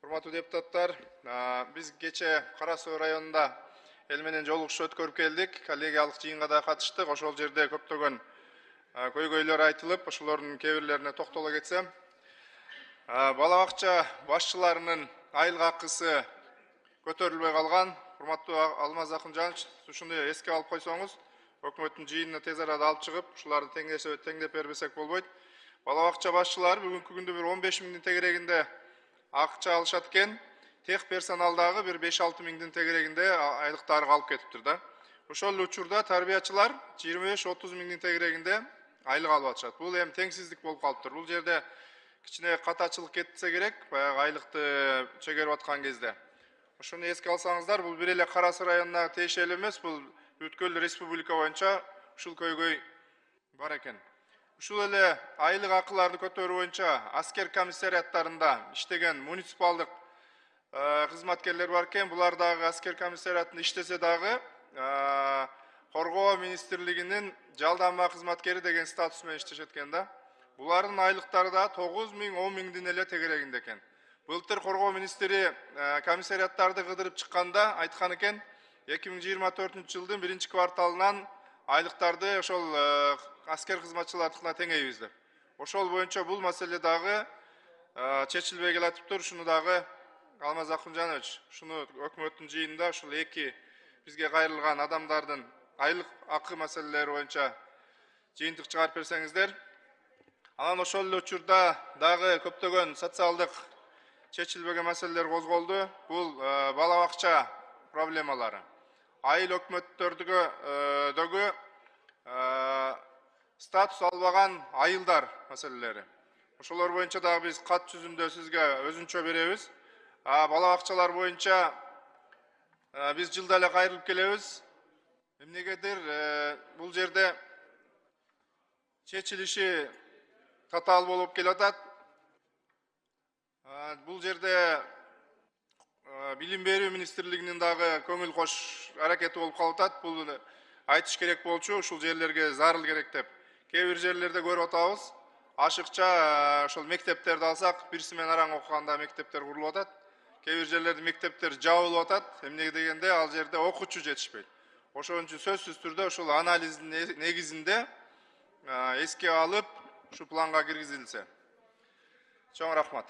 Урматтуу депутаттар, биз кече Кара Суу районунда эл менен жолугушуу өткөрүп келдик. Коллегиялык жыйынга да катыштык. Ошол жерде көптөгөн көйгөйлөр айтылып, ошолордун кээ бирлерине токтоло кетсем, бала бакча башчыларынын айыл акысы көтөрүлбөй калган. Урматтуу Алмаз Акынжанович, ушуну эске алып койсоңуз, өкмөттүн жыйынына тез арада алып чыгып, ушуларды теңдеп бербесек болбойт. Бала бакча башчылары бүгүнкү күндө бир 15 миңдин тегерегинде акча алышат экен. Тех персоналдагы бир 5-6 миңдин тегерегинде айлыктары калып кетиптир да. Ошол учурда тарбиячылар 25-30 миңдин тегерегинде айлык алып атышат. Бул эми теңсиздик болуп калыптыр. Бул жерде кичине катачылык кетсе керек, баягы айлыкты чегерип аткан кезде. Ошону эске алсаңыздар, бул бир эле Кара Суу районуна тиешелүү эмес, бул бүткүл республика боюнча ушул көйгөй бар экен. Ушул эле айлык акыларды көтөрүү боюнча аскер комиссариаттарында иштеген муниципалдык кызматкерлер бар экен. Булар дагы аскер комиссариатында иштесе дагы Коргоо министрлигинин жалданма кызматкери деген статус менен иштешет экен да. Булардын айлыктары да 9 миң, 10 миңдин эле тегерегинде экен. Былтыр Коргоо министри комиссариаттарды кыдырып чыкканда айткан экен, 2024-жылдын 1-чи кварталынан айлыктарды ошол аскер кызматчылардыкына теңейбиз деп. Ошол боюнча бул маселе дагы чечилбей келатыптыр. Ушуну дагы Алмаз Акынжанович, ушуну өкмөттүн жыйынында ушул эки бизге кайрылган адамдардын айлык акы маселелери боюнча жыйынтык чыгарып берсеңиздер. Анан ошол эле учурда дагы көптөгөн социалдык чечилбеген маселелер козголду. Бул бала бакча проблемалары. Айыл өкмөттөрдөгү статус албаган айылдар маселелери. Ошолор боюнча дагы биз кат жүзүндө сизге өзүнчө беребиз. Бала бакчалар боюнча биз жылда эле кайрылып келебиз. Эмнегедир бул жерде чечилиши татаал болуп келатат. Бул жерде билим берүү министрлигинин дагы көңүл кош аракети болуп калып атат. Бул айтыш керек болчу, ушул жерлерге зарыл керек деп. Кээ бир жерлерде көрүп атабыз. Ашыкча ошол мектептерди алсак, бирси менен араң окуганда мектептер курулуп атат. Кээ бир жерлерде мектептер жабылып атат. Эмне дегенде ал жерде окуучу жетишпейт. Ошон үчүн сөзсүз түрдө ошол анализдин негизинде эске алып, ушу планга киргизилсе. Чоң рахмат.